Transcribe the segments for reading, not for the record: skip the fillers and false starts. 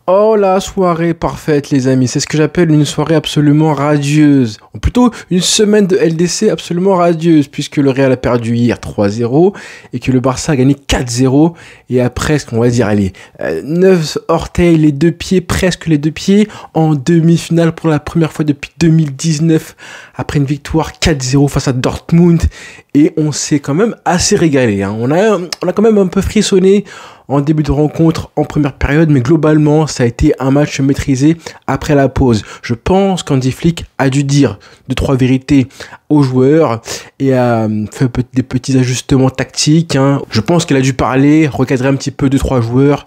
Oh la soirée parfaite les amis, c'est ce que j'appelle une soirée absolument radieuse, ou plutôt une semaine de LDC absolument radieuse, puisque le Real a perdu hier 3-0 et que le Barça a gagné 4-0 et a presque, on va dire, allez, 9 orteils, les deux pieds, presque les deux pieds, en demi-finale pour la première fois depuis 2019, après une victoire 4-0 face à Dortmund, et on s'est quand même assez régalé, hein. On a quand même un peu frissonné en début de rencontre, en première période, mais globalement, ça a été un match maîtrisé après la pause. Je pense qu'Hansi Flick a dû dire 2-3 vérités aux joueurs et a fait des petits ajustements tactiques, hein. Je pense qu'il a dû parler, recadrer un petit peu 2-3 joueurs,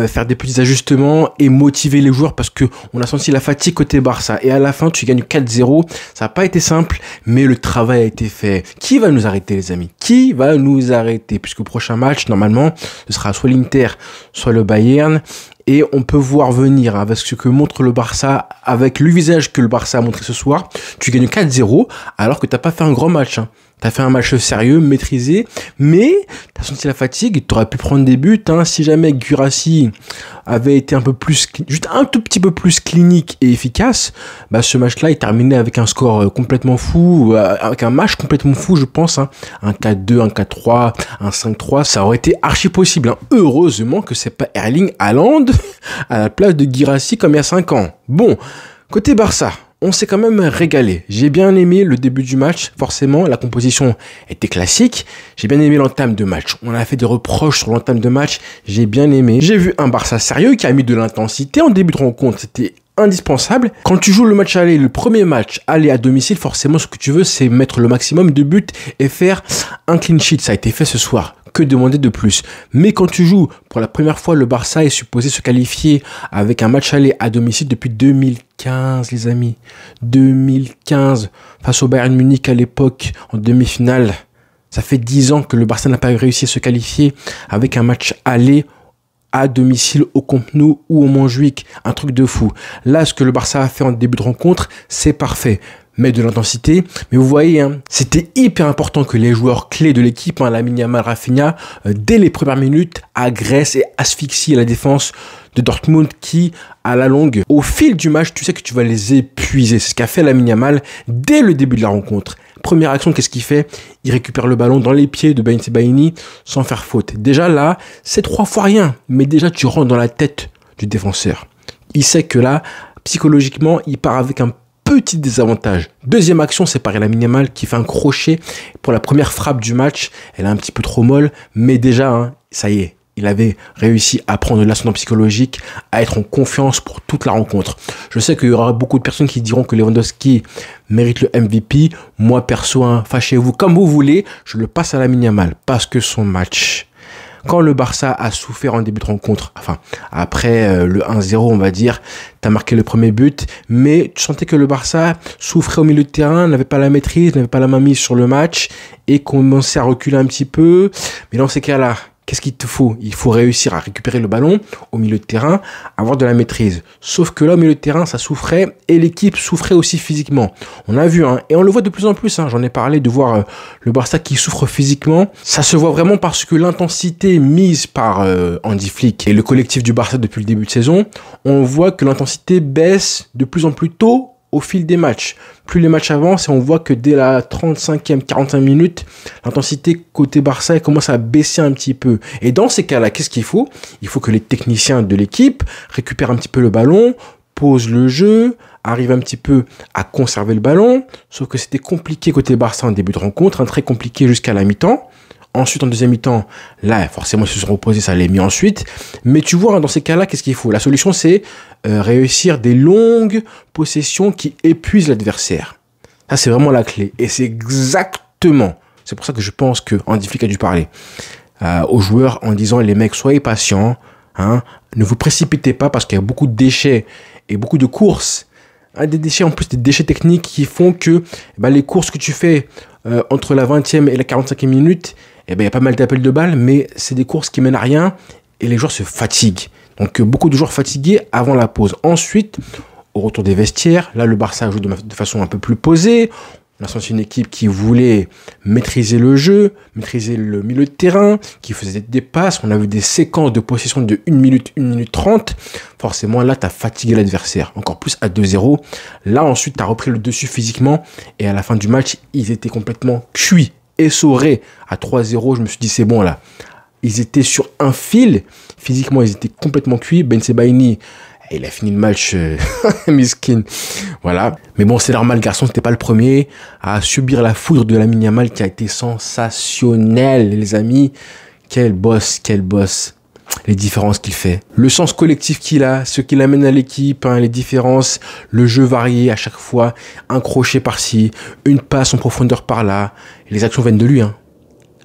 faire des petits ajustements et motiver les joueurs parce que on a senti la fatigue côté Barça. Et à la fin, tu gagnes 4-0. Ça n'a pas été simple, mais le travail a été fait. Qui va nous arrêter, les amis? Qui va nous arrêter? Puisque le prochain match, normalement, ce sera soit l'Inter, soit le Bayern. Et on peut voir venir avec ce que montre le Barça, avec le visage que le Barça a montré ce soir. Tu gagnes 4-0 alors que tu n'as pas fait un grand match, hein. Tu as fait un match sérieux, maîtrisé, mais tu as senti la fatigue. Tu aurais pu prendre des buts, hein. Si jamais Guirassy avait été un peu plus, juste un tout petit peu plus clinique et efficace, bah ce match-là est terminé avec un score complètement fou, avec un match complètement fou, je pense, hein. Un 4-2, un 4-3, un 5-3, ça aurait été archi possible, hein. Heureusement que c'est pas Erling Haaland à la place de Guirassy comme il y a 5 ans. Bon, côté Barça, on s'est quand même régalé. J'ai bien aimé le début du match. Forcément, la composition était classique. J'ai bien aimé l'entame de match. On a fait des reproches sur l'entame de match. J'ai bien aimé. J'ai vu un Barça sérieux qui a mis de l'intensité en début de rencontre. C'était indispensable. Quand tu joues le match aller, le premier match aller à domicile, forcément, ce que tu veux, c'est mettre le maximum de buts et faire un clean sheet. Ça a été fait ce soir. Que demander de plus? Mais quand tu joues, pour la première fois, le Barça est supposé se qualifier avec un match aller à domicile depuis 2015, les amis. 2015, face au Bayern Munich à l'époque, en demi-finale. Ça fait 10 ans que le Barça n'a pas réussi à se qualifier avec un match aller à domicile au Camp Nou ou au Montjuïc. Un truc de fou. Là, ce que le Barça a fait en début de rencontre, c'est parfait. Mais de l'intensité. Mais vous voyez, hein, c'était hyper important que les joueurs clés de l'équipe, hein, Lamine Yamal, Rafinha, dès les premières minutes, agressent et asphyxient la défense de Dortmund qui, à la longue, au fil du match, tu sais que tu vas les épuiser. C'est ce qu'a fait Lamine Yamal dès le début de la rencontre. Première action, qu'est-ce qu'il fait? Il récupère le ballon dans les pieds de Ben Sebaini sans faire faute. Déjà là, c'est 3 fois rien. Mais déjà, tu rentres dans la tête du défenseur. Il sait que là, psychologiquement, il part avec un petit désavantage. Deuxième action, c'est par Lamine Yamal qui fait un crochet pour la première frappe du match. Elle est un petit peu trop molle, mais déjà, hein, ça y est, il avait réussi à prendre l'ascendant psychologique, à être en confiance pour toute la rencontre. Je sais qu'il y aura beaucoup de personnes qui diront que Lewandowski mérite le MVP. Moi, perso, hein, fâchez-vous comme vous voulez, je le passe à Lamine Yamal parce que son match, quand le Barça a souffert en début de rencontre, enfin, après le 1-0, on va dire, t'as marqué le premier but, mais tu sentais que le Barça souffrait au milieu de terrain, n'avait pas la maîtrise, n'avait pas la mainmise sur le match, et commençait à reculer un petit peu. Mais dans ces cas-là, qu'est-ce qu'il te faut? Il faut réussir à récupérer le ballon au milieu de terrain, avoir de la maîtrise. Sauf que là, au milieu de terrain, ça souffrait et l'équipe souffrait aussi physiquement. On a vu, hein, et on le voit de plus en plus, hein, j'en ai parlé, de voir le Barça qui souffre physiquement. Ça se voit vraiment parce que l'intensité mise par Hansi Flick et le collectif du Barça depuis le début de saison, on voit que l'intensité baisse de plus en plus tôt au fil des matchs. Plus les matchs avancent et on voit que dès la 35e, 45 minutes, l'intensité côté Barça commence à baisser un petit peu. Et dans ces cas-là, qu'est-ce qu'il faut? Il faut que les techniciens de l'équipe récupèrent un petit peu le ballon, posent le jeu, arrivent un petit peu à conserver le ballon. Sauf que c'était compliqué côté Barça en début de rencontre, hein, très compliqué jusqu'à la mi-temps. Ensuite, en deuxième mi-temps, là, forcément, ils se sont reposés, ça l'est mis ensuite. Mais tu vois, hein, dans ces cas-là, qu'est-ce qu'il faut? La solution, c'est réussir des longues possessions qui épuisent l'adversaire. Ça, c'est vraiment la clé. Et c'est exactement, c'est pour ça que je pense que Hansi Flick a dû parler aux joueurs en disant, les mecs, soyez patients, hein, ne vous précipitez pas parce qu'il y a beaucoup de déchets et beaucoup de courses. Des déchets, en plus des déchets techniques qui font que les courses que tu fais entre la 20e et la 45e minute, il y a pas mal d'appels de balles, mais c'est des courses qui mènent à rien et les joueurs se fatiguent. Donc beaucoup de joueurs fatigués avant la pause. Ensuite, au retour des vestiaires, là le Barça joue de façon un peu plus posée. On a senti une équipe qui voulait maîtriser le jeu, maîtriser le milieu de terrain, qui faisait des passes. On a vu des séquences de possession de 1 minute, 1 minute 30. Forcément, là, tu as fatigué l'adversaire. Encore plus à 2-0. Là, ensuite, tu as repris le dessus physiquement. Et à la fin du match, ils étaient complètement cuits, essorés. À 3-0, je me suis dit, c'est bon là. Ils étaient sur un fil. Physiquement, ils étaient complètement cuits. Ben Sebaini, il a fini le match miskin. Voilà. Mais bon, c'est normal, le garçon, c'était pas le premier à subir la foudre de Lamine Yamal qui a été sensationnel, les amis. Quel boss, quel boss. Les différences qu'il fait. Le sens collectif qu'il a, ce qu'il amène à l'équipe, hein, les différences, le jeu varié à chaque fois, un crochet par-ci, une passe en profondeur par-là. Les actions viennent de lui, hein.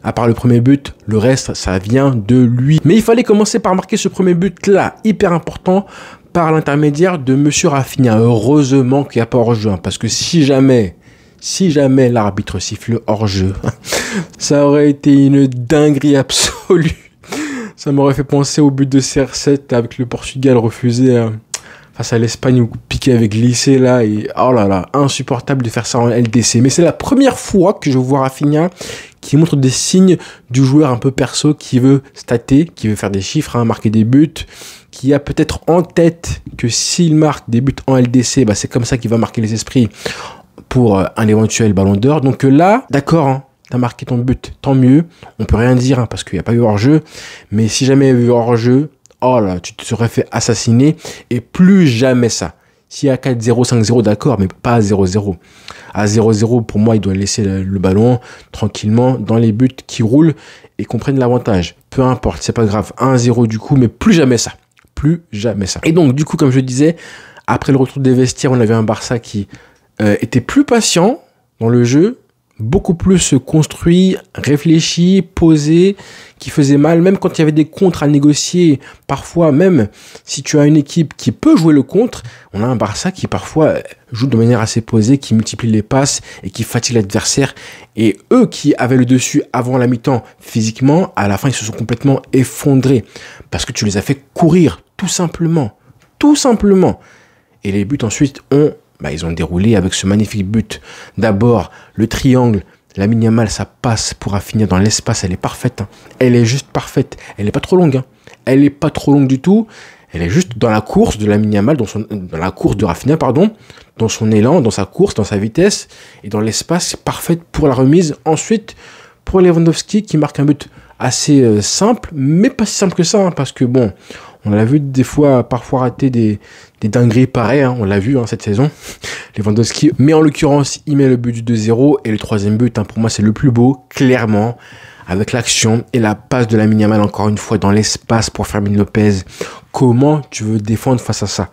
À part le premier but, le reste, ça vient de lui. Mais il fallait commencer par marquer ce premier but-là, hyper important, par l'intermédiaire de Monsieur Rafinha. Heureusement qu'il n'y a pas hors-jeu, hein, parce que si jamais l'arbitre siffle hors-jeu, ça aurait été une dinguerie absolue. Ça m'aurait fait penser au but de CR7 avec le Portugal refusé face à l'Espagne ou piqué avec glissé là. Et oh là là, insupportable de faire ça en LDC. Mais c'est la première fois que je vois Rafinha qui montre des signes du joueur un peu perso qui veut stater, qui veut faire des chiffres, hein, marquer des buts, qui a peut-être en tête que s'il marque des buts en LDC, bah c'est comme ça qu'il va marquer les esprits pour un éventuel ballon d'or. Donc là, d'accord, hein, t'as marqué ton but, tant mieux. On peut rien dire hein, parce qu'il n'y a pas eu hors-jeu. Mais si jamais il y avait eu hors-jeu, oh là, tu te serais fait assassiner et plus jamais ça. S'il y a 4-0, 5-0, d'accord, mais pas à 0-0. À 0-0, pour moi, il doit laisser le ballon tranquillement dans les buts qui roulent et qu'on prenne l'avantage. Peu importe, c'est pas grave. 1-0 du coup, mais plus jamais ça. Plus jamais ça. Et donc, du coup, comme je disais, après le retour des vestiaires, on avait un Barça qui était plus patient dans le jeu, beaucoup plus construit, réfléchi, posé, qui faisait mal, même quand il y avait des contres à négocier, parfois même si tu as une équipe qui peut jouer le contre, on a un Barça qui parfois joue de manière assez posée, qui multiplie les passes et qui fatigue l'adversaire. Et eux qui avaient le dessus avant la mi-temps physiquement, à la fin ils se sont complètement effondrés parce que tu les as fait courir, tout simplement. Tout simplement. Et les buts ensuite ils ont déroulé avec ce magnifique but. D'abord, le triangle, Lamine Yamal, ça passe pour finir dans l'espace. Elle est parfaite. Hein. Elle est juste parfaite. Elle n'est pas trop longue. Hein. Elle n'est pas trop longue du tout. Elle est juste dans la course de Lamine Yamal, dans la course de Rafinha, pardon, dans son élan, dans sa course, dans sa vitesse et dans l'espace parfaite pour la remise. Ensuite, pour Lewandowski qui marque un but assez simple, mais pas si simple que ça, hein, parce que bon, on l'a vu des fois, parfois rater des dingueries pareilles, hein, on l'a vu cette saison, Lewandowski. Mais en l'occurrence, il met le but du 2-0 et le troisième but, hein, pour moi, c'est le plus beau, clairement, avec l'action et la passe de Lamine Yamal, encore une fois, dans l'espace pour Fermin Lopez. Comment tu veux défendre face à ça?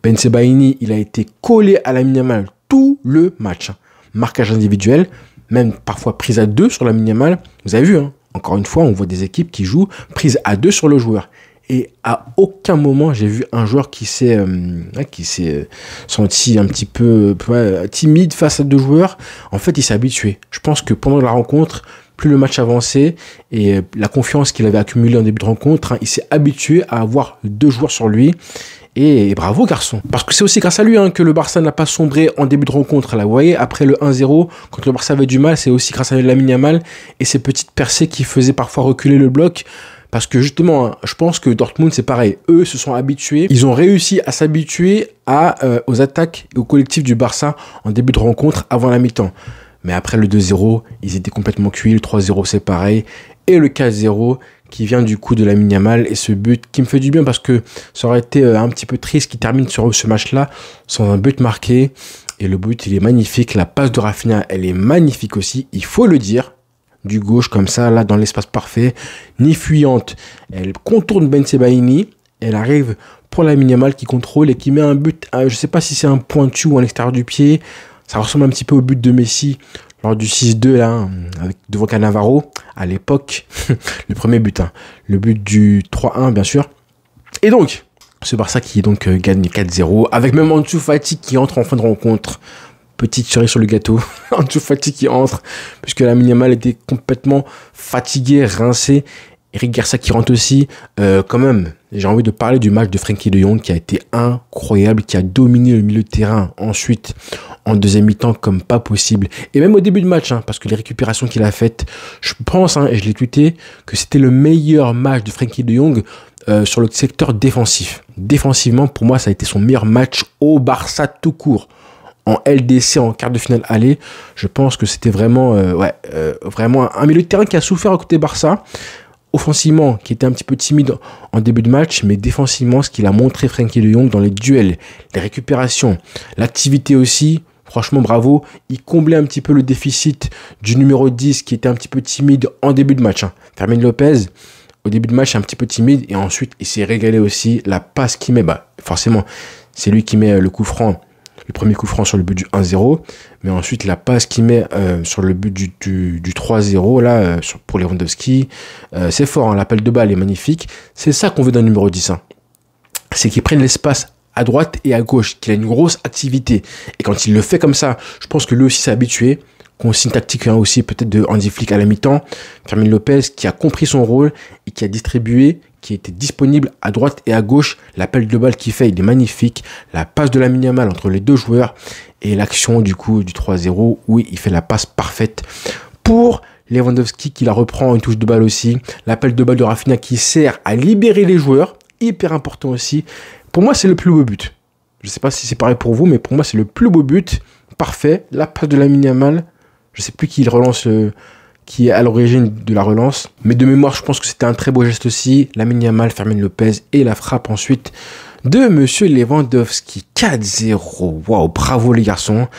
Ben Sebaini, il a été collé à Lamine Yamal tout le match. Hein. Marquage individuel, même parfois prise à 2 sur Lamine Yamal. Vous avez vu, hein, encore une fois, on voit des équipes qui jouent prise à 2 sur le joueur. Et à aucun moment, j'ai vu un joueur qui s'est senti un petit peu timide face à deux joueurs. En fait, il s'est habitué. Je pense que pendant la rencontre, plus le match avançait et la confiance qu'il avait accumulée en début de rencontre, hein, il s'est habitué à avoir deux joueurs sur lui. Et bravo garçon. Parce que c'est aussi grâce à lui que le Barça n'a pas sombré en début de rencontre. Là, vous voyez, après le 1-0, quand le Barça avait du mal, c'est aussi grâce à Lamine Yamal et ses petites percées qui faisaient parfois reculer le bloc. Parce que justement, je pense que Dortmund, c'est pareil. Eux se sont habitués. Ils ont réussi à s'habituer aux attaques et au collectif du Barça en début de rencontre avant la mi-temps. Mais après le 2-0, ils étaient complètement cuits. Le 3-0, c'est pareil. Et le 4-0 qui vient du coup de Lamine Yamal. Et ce but qui me fait du bien parce que ça aurait été un petit peu triste qu'il termine sur ce match-là sans un but marqué. Et le but, il est magnifique. La passe de Rafinha, elle est magnifique aussi. Il faut le dire. Du gauche comme ça, là dans l'espace parfait, ni fuyante. Elle contourne Ben Sebaini, elle arrive pour Lamine Yamal qui contrôle et qui met un but, je sais pas si c'est un pointu ou à l'extérieur du pied, ça ressemble un petit peu au but de Messi lors du 6-2 là, devant Cannavaro, à l'époque, le premier but, le but du 3-1 bien sûr. Et donc, ce Barça qui donc gagne 4-0, avec même Ansu Fati qui entre en fin de rencontre. Petite cerise sur le gâteau, Ansu Fati qui entre, puisque Lamine Yamal était complètement fatigué, rincé. Eric Garcia qui rentre aussi, quand même, j'ai envie de parler du match de Frenkie de Jong qui a été incroyable, qui a dominé le milieu de terrain ensuite en deuxième mi-temps comme pas possible. Et même au début de match, parce que les récupérations qu'il a faites, je pense, et je l'ai tweeté, que c'était le meilleur match de Frenkie de Jong sur le secteur défensif. Défensivement, pour moi, ça a été son meilleur match au Barça tout court. En LDC, en quart de finale aller, je pense que c'était vraiment, vraiment un milieu de terrain qui a souffert à côté Barça. Offensivement, qui était un petit peu timide en début de match, mais défensivement, ce qu'il a montré Frenkie de Jong dans les duels, les récupérations, l'activité aussi, franchement bravo, il comblait un petit peu le déficit du numéro 10 qui était un petit peu timide en début de match. Fermin Lopez, au début de match, un petit peu timide, et ensuite, il s'est régalé aussi. La passe qu'il met, forcément, c'est lui qui met le coup franc, le premier coup franc sur le but du 1-0, mais ensuite la passe qu'il met sur le but du 3-0 là pour Lewandowski, c'est fort, l'appel de balle est magnifique. C'est ça qu'on veut d'un numéro 10, c'est qu'il prenne l'espace à droite et à gauche, qu'il a une grosse activité, et quand il le fait comme ça, je pense que lui aussi s'est habitué. Consigne tactique aussi peut-être de Hansi Flick à la mi-temps. Fermin Lopez qui a compris son rôle et qui a distribué, qui était disponible à droite et à gauche. L'appel de balle qu'il fait, il est magnifique. La passe de Lamine Yamal entre les deux joueurs et l'action du coup du 3-0 où il fait la passe parfaite pour Lewandowski qui la reprend, une touche de balle aussi. L'appel de balle de Rafinha qui sert à libérer les joueurs, hyper important aussi. Pour moi, c'est le plus beau but. Je ne sais pas si c'est pareil pour vous, mais pour moi, c'est le plus beau but. Parfait. La passe de Lamine Yamal. Je sais plus qui il relance, qui est à l'origine de la relance. Mais de mémoire, je pense que c'était un très beau geste aussi. Lamine Yamal, Fermin Lopez et la frappe ensuite de Monsieur Lewandowski. 4-0. Waouh, bravo les garçons.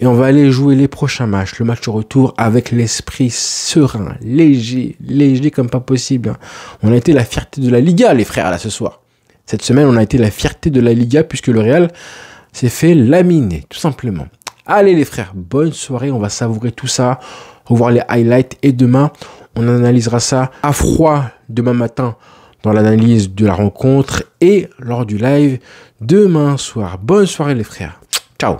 Et on va aller jouer les prochains matchs. Le match retour avec l'esprit serein, léger comme pas possible. On a été la fierté de la Liga, les frères, là, ce soir. Cette semaine, on a été la fierté de la Liga puisque le Real s'est fait laminer, tout simplement. Allez les frères, bonne soirée, on va savourer tout ça, revoir les highlights et demain, on analysera ça à froid demain matin dans l'analyse de la rencontre et lors du live demain soir. Bonne soirée les frères, ciao.